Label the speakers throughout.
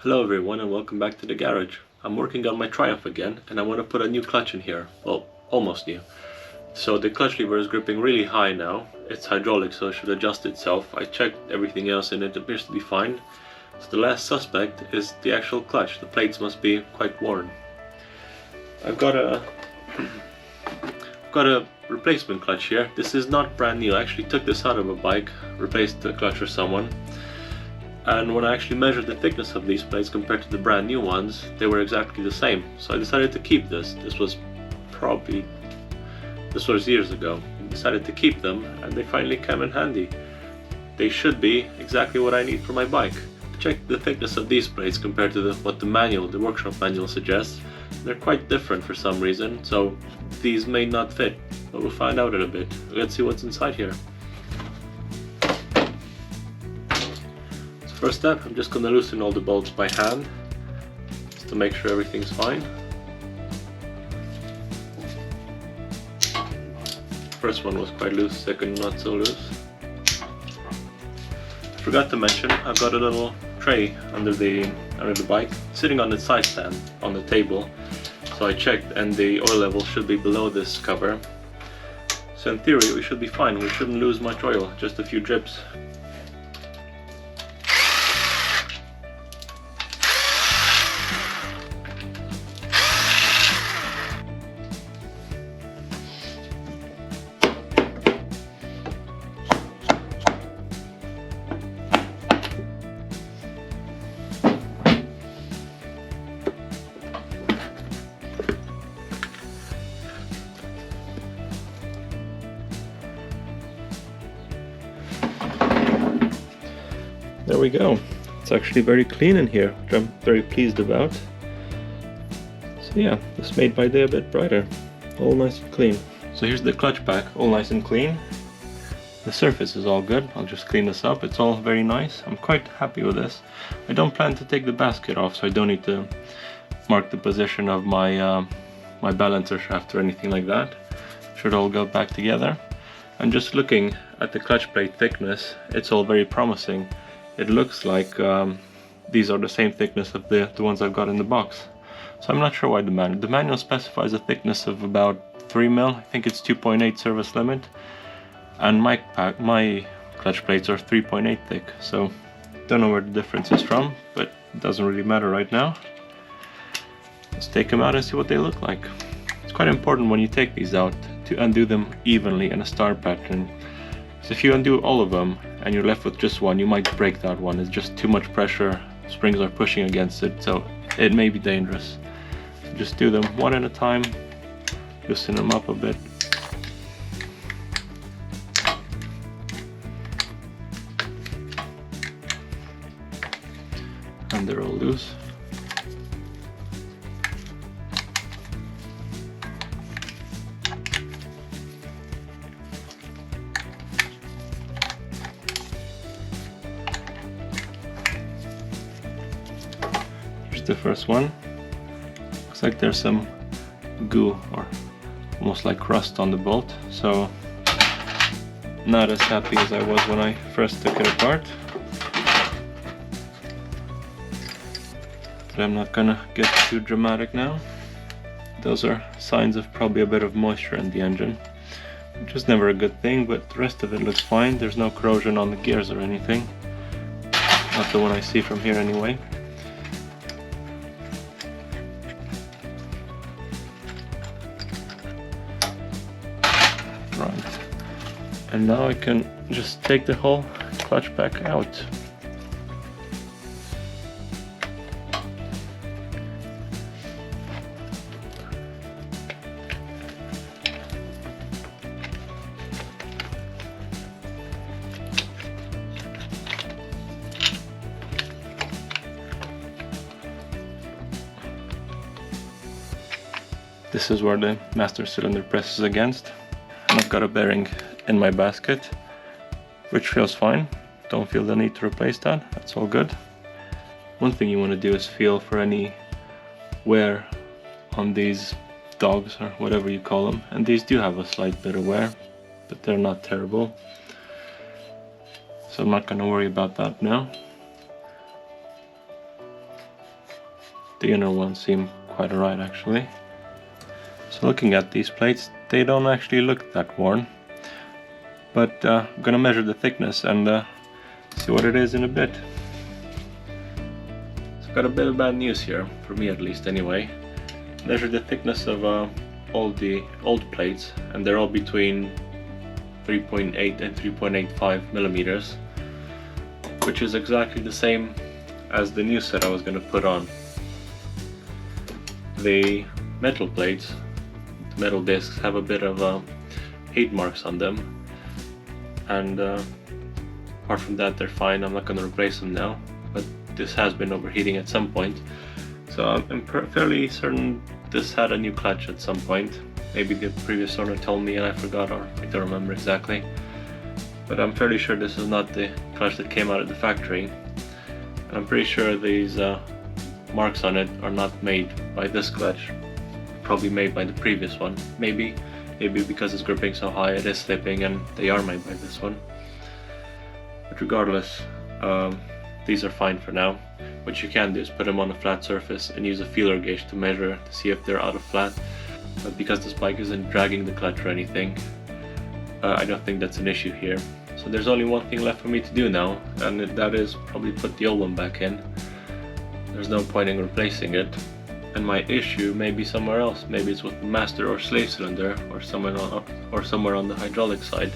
Speaker 1: Hello everyone and welcome back to the garage. I'm working on my Triumph again and I want to put a new clutch in here. Well, almost new. So the clutch lever is gripping really high now. It's hydraulic, so it should adjust itself. I checked everything else and it appears to be fine. So the last suspect is the actual clutch. The plates must be quite worn. I've got a replacement clutch here. This is not brand new. I actually took this out of a bike, replaced the clutch for someone. And when I actually measured the thickness of these plates compared to the brand new ones, they were exactly the same. So I decided to keep this. This was years ago. I decided to keep them and they finally came in handy. They should be exactly what I need for my bike. Check the thickness of these plates compared to what the workshop manual suggests. They're quite different for some reason, so these may not fit, but we'll find out in a bit. Let's see what's inside here. First step, I'm just going to loosen all the bolts by hand, just to make sure everything's fine. First one was quite loose, second not so loose. I forgot to mention, I've got a little tray under the bike, sitting on the side stand on the table. So I checked and the oil level should be below this cover. So in theory we should be fine, we shouldn't lose much oil, just a few drips. There we go. It's actually very clean in here, which I'm very pleased about. So yeah, this made my day a bit brighter. All nice and clean. So here's the clutch pack, all nice and clean. The surface is all good. I'll just clean this up. It's all very nice. I'm quite happy with this. I don't plan to take the basket off, so I don't need to mark the position of my my balancer shaft or anything like that. Should all go back together. And just looking at the clutch plate thickness, it's all very promising. It looks like these are the same thickness of the ones I've got in the box. So I'm not sure why the manual specifies a thickness of about 3 mil. I think it's 2.8 service limit. And my clutch plates are 3.8 thick. So don't know where the difference is from, but it doesn't really matter right now. Let's take them out and see what they look like. It's quite important when you take these out to undo them evenly in a star pattern. So if you undo all of them and you're left with just one, you might break that one. It's just too much pressure, springs are pushing against it, so it may be dangerous. So just do them one at a time, loosen them up a bit. And they're all loose. The first one. Looks like there's some goo or almost like crust on the bolt, so not as happy as I was when I first took it apart. But I'm not gonna get too dramatic now. Those are signs of probably a bit of moisture in the engine, which is never a good thing, but the rest of it looks fine. There's no corrosion on the gears or anything. Not the one I see from here anyway. Right, and now I can just take the whole clutch pack out. This is where the master cylinder presses against. And I've got a bearing in my basket, which feels fine. Don't feel the need to replace that. That's all good. One thing you want to do is feel for any wear on these dogs or whatever you call them. And these do have a slight bit of wear, but they're not terrible. So I'm not going to worry about that now. The inner ones seem quite alright actually. So looking at these plates, they don't actually look that worn. But I'm gonna measure the thickness and see what it is in a bit. So I've got a bit of bad news here, for me at least anyway. Measured the thickness of all the old plates, and they're all between 3.8 and 3.85 millimeters, which is exactly the same as the new set I was going to put on. The metal plates, the metal discs, have a bit of heat marks on them, and apart from that they're fine. I'm not going to replace them now, but this has been overheating at some point, so I'm fairly certain this had a new clutch at some point. Maybe the previous owner told me and I forgot, or I don't remember exactly. But I'm fairly sure this is not the clutch that came out of the factory. And I'm pretty sure these marks on it are not made by this clutch. Probably made by the previous one. Maybe because it's gripping so high it is slipping and they are made by this one. But regardless, these are fine for now. What you can do is put them on a flat surface and use a feeler gauge to measure to see if they're out of flat. But because this bike isn't dragging the clutch or anything, I don't think that's an issue here. So there's only one thing left for me to do now, and that is probably put the old one back in. There's no point in replacing it. And my issue may be somewhere else. Maybe it's with the master or slave cylinder, or somewhere on the hydraulic side.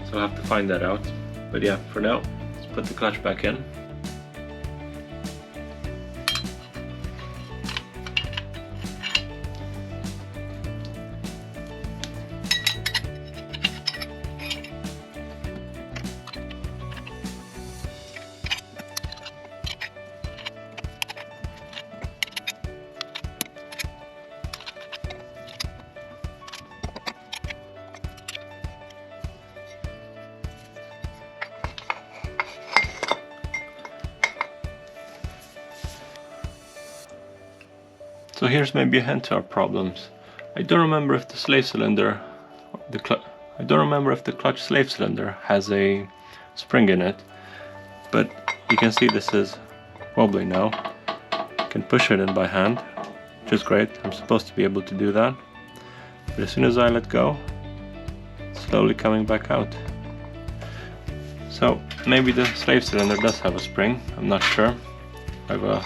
Speaker 1: So I'll have to find that out. But yeah, for now, let's put the clutch back in. So here's maybe a hint to our problems. I don't remember if the clutch slave cylinder has a spring in it, but you can see this is wobbly now. I can push it in by hand, which is great. I'm supposed to be able to do that. But as soon as I let go, it's slowly coming back out. So maybe the slave cylinder does have a spring, I'm not sure. I've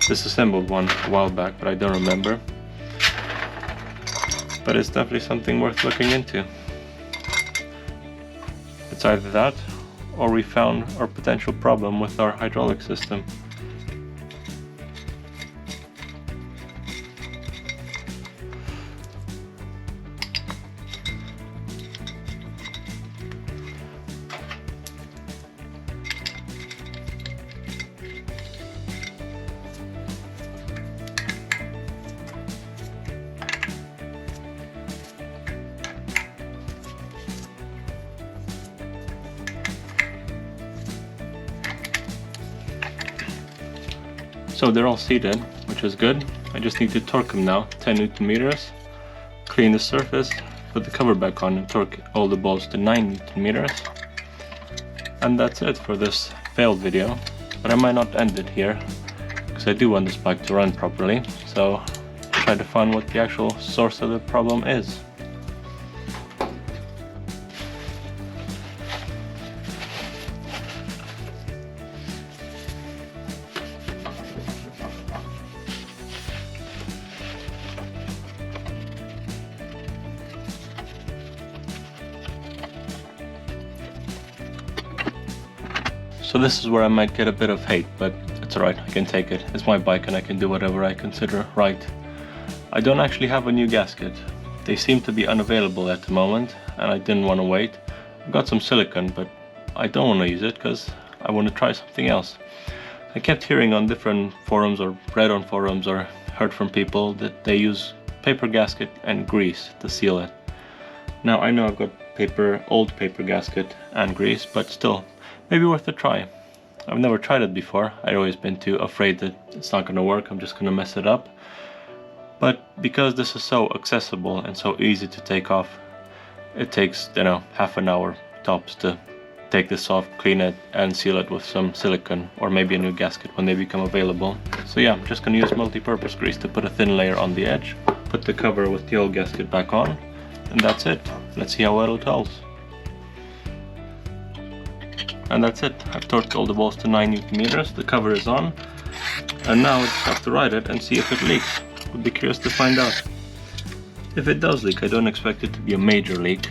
Speaker 1: disassembled one a while back, but I don't remember. But it's definitely something worth looking into. It's either that, or we found our potential problem with our hydraulic system. So they're all seated, which is good. I just need to torque them now, 10 Newton meters. Clean the surface, put the cover back on and torque all the bolts to 9 Newton meters. And that's it for this failed video. But I might not end it here, because I do want this bike to run properly. So try to find what the actual source of the problem is. So this is where I might get a bit of hate, but it's alright, I can take it. It's my bike and I can do whatever I consider right. I don't actually have a new gasket. They seem to be unavailable at the moment, and I didn't want to wait. I've got some silicone, but I don't want to use it because I want to try something else. I kept hearing on different forums, or read on forums, or heard from people that they use paper gasket and grease to seal it. Now I know I've got old paper gasket and grease, but still, maybe worth a try. I've never tried it before. I'd always been too afraid that it's not going to work, I'm just going to mess it up. But because this is so accessible and so easy to take off, it takes, half an hour tops to take this off, clean it, and seal it with some silicone or maybe a new gasket when they become available. So yeah, I'm just gonna use multi-purpose grease to put a thin layer on the edge, put the cover with the old gasket back on, and that's it. Let's see how well it holds. And that's it. I've torqued all the bolts to 9 Nm, the cover is on, and now I just have to ride it and see if it leaks. Would be curious to find out. If it does leak, I don't expect it to be a major leak,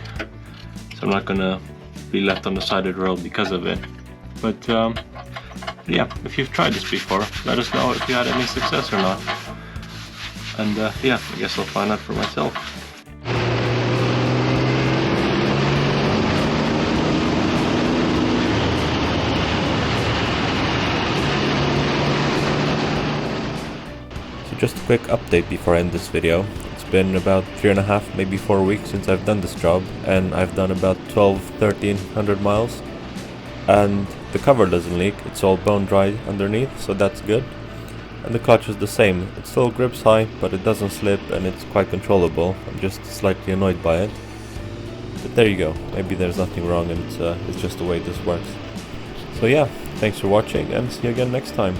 Speaker 1: so I'm not gonna be left on the side of the road because of it. But yeah, if you've tried this before, let us know if you had any success or not. And yeah, I guess I'll find out for myself. So just a quick update before I end this video. It's been about 3.5, maybe 4 weeks since I've done this job, and I've done about 1300 miles. And the cover doesn't leak, it's all bone dry underneath, so that's good. And the clutch is the same, it still grips high, but it doesn't slip and it's quite controllable. I'm just slightly annoyed by it. But there you go, maybe there's nothing wrong and it's just the way this works. So yeah, thanks for watching and see you again next time.